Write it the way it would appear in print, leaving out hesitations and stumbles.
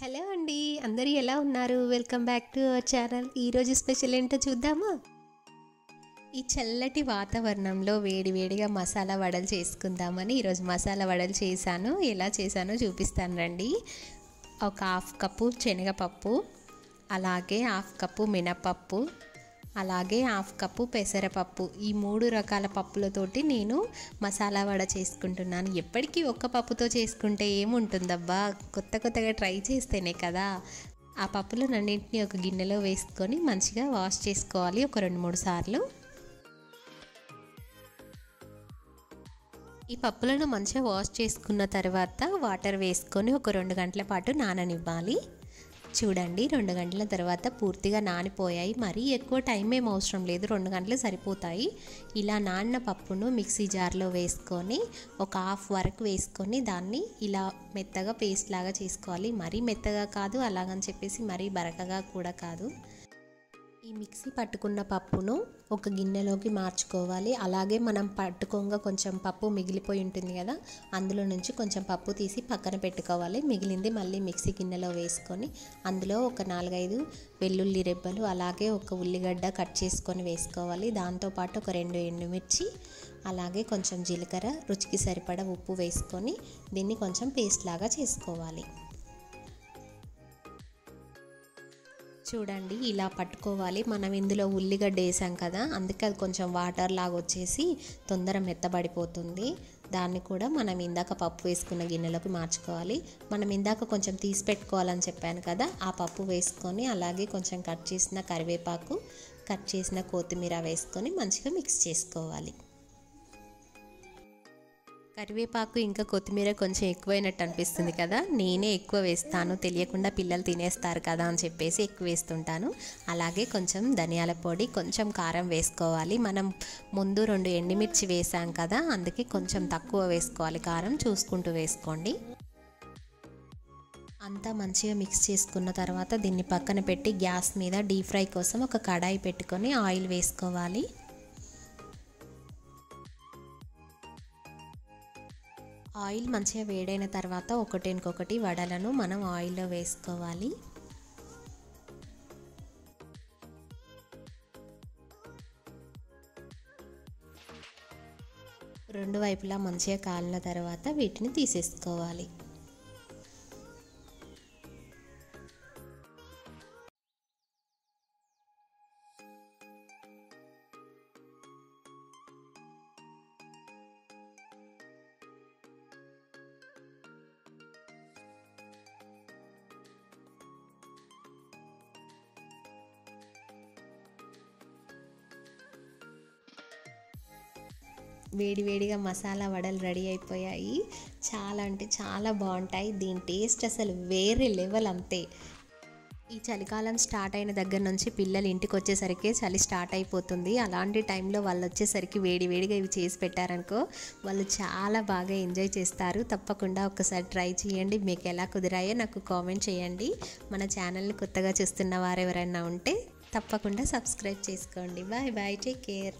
Hello అండి, అందరూ ఎలా ఉన్నారు? Welcome back to our channel. ఈరోజు స్పెషల్ ఏంటో చూద్దామా? ఈ చల్లటి వాతావరణంలో వేడివేడిగా మసాలా వడలు చేసుకుందామని ఈరోజు మసాలా వడలు చేశాను. ఎలా చేశానో చూపిస్తాను రండి. ఒక హాఫ్ కప్పు శనగపప్పు, అలాగే హాఫ్ కప్పు మినపప్పు, అలాగే హాఫ్ కప్పు పెసరపప్పు. ఈ 3 రకాల పప్పులతోటి నేను మసాలా వడ చేసుకుంటున్నాను. ఎప్పటికీ ఒక్క పప్పుతో చేసుకుంటే ఏముంటుందబ్బా, కొత్తగా ట్రై చేస్తేనే కదా. ఆ పప్పులన్నింటినీ ఒక గిన్నెలో వేసుకొని మంచిగా వాష్ చేసుకోవాలి ఒక 2-3 సార్లు. ఈ పప్పులను మంచిగా వాష్ చేసుకున్న తర్వాత వాటర్ వేసుకొని ఒక 2 గంటల పాటు నాననివ్వాలి. చూడండి, 2 గంటల తర్వాత పూర్తిగా నానిపోయాయి. మరీ ఎక్కువ టైం ఏం అవసరం లేదు, 2 గంటలు సరిపోతాయి. ఇలా నానిన పప్పును మిక్సీ జార్లో వేసుకొని ఒక హాఫ్ వరకు వేసుకొని దాన్ని ఇలా మెత్తగా పేస్ట్ లాగా చేసుకోవాలి. మరీ మెత్తగా కాదు, అలాగని చెప్పేసి మరీ బరకగా కూడా కాదు. ఈ మిక్సీ పట్టుకున్న పప్పును ఒక గిన్నెలోకి మార్చుకోవాలి. అలాగే మనం పట్టుకోగా కొంచెం పప్పు మిగిలిపోయి ఉంటుంది కదా, అందులో నుంచి కొంచెం పప్పు తీసి పక్కన పెట్టుకోవాలి. మిగిలింది మళ్ళీ మిక్సీ గిన్నెలో వేసుకొని అందులో ఒక 4-5 వెల్లుల్లి రెబ్బలు, అలాగే ఒక ఉల్లిగడ్డ కట్ చేసుకొని వేసుకోవాలి. దాంతోపాటు ఒక 2 ఎండుమిర్చి, అలాగే కొంచెం జీలకర్ర, రుచికి సరిపడా ఉప్పు వేసుకొని దీన్ని కొంచెం పేస్ట్ లాగా చేసుకోవాలి. చూడండి, ఇలా పట్టుకోవాలి. మనం ఇందులో ఉల్లిగడ్డ వేసాం కదా, అందుకే అది కొంచెం వాటర్ లాగా వచ్చేసి తొందర మెత్తబడిపోతుంది. దాన్ని కూడా మనం ఇందాక పప్పు వేసుకున్న గిన్నెలోకి మార్చుకోవాలి. మనం ఇందాక కొంచెం తీసి పెట్టుకోవాలని చెప్పాను కదా, ఆ పప్పు వేసుకొని అలాగే కొంచెం కట్ చేసిన కరివేపాకు, కట్ చేసిన కొత్తిమీర వేసుకొని మంచిగా మిక్స్ చేసుకోవాలి. కరివేపాకు ఇంకా కొత్తిమీర కొంచెం ఎక్కువైనట్టు అనిపిస్తుంది కదా, నేనే ఎక్కువ వేస్తాను. తెలియకుండా పిల్లలు తినేస్తారు కదా అని చెప్పేసి ఎక్కువ వేస్తుంటాను. అలాగే కొంచెం ధనియాల పొడి, కొంచెం కారం వేసుకోవాలి. మనం ముందు 2 ఎండుమిర్చి వేసాం కదా, అందుకే కొంచెం తక్కువ వేసుకోవాలి కారం, చూసుకుంటూ వేసుకోండి. అంతా మంచిగా మిక్స్ చేసుకున్న తర్వాత దీన్ని పక్కన పెట్టి గ్యాస్ మీద డీప్ ఫ్రై కోసం ఒక కడాయి పెట్టుకొని ఆయిల్ వేసుకోవాలి. ఆయిల్ మంచిగా వేడైన తర్వాత ఒకటికొకటి వడలను మనం ఆయిల్లో వేసుకోవాలి. రెండు వైపులా మంచిగా కాలిన తర్వాత వీటిని తీసేసుకోవాలి. వేడివేడిగా మసాలా వడలు రెడీ అయిపోయాయి. చాలా అంటే చాలా బాగుంటాయి. దీని టేస్ట్ అసలు వేరే లెవెల్ అంతే. ఈ చలికాలం స్టార్ట్ అయిన దగ్గర నుంచి పిల్లలు ఇంటికి వచ్చేసరికి చలి స్టార్ట్ అయిపోతుంది. అలాంటి టైంలో వాళ్ళు వచ్చేసరికి వేడివేడిగా ఇవి చేసి పెట్టారనుకో, వాళ్ళు చాలా బాగా ఎంజాయ్ చేస్తారు. తప్పకుండా ఒకసారి ట్రై చేయండి. మీకు ఎలా కుదిరాయో నాకు కామెంట్ చేయండి. మన ఛానల్ని కొత్తగా చూస్తున్న వారు ఎవరైనా ఉంటే తప్పకుండా సబ్స్క్రైబ్ చేసుకోండి. Bye bye, take care.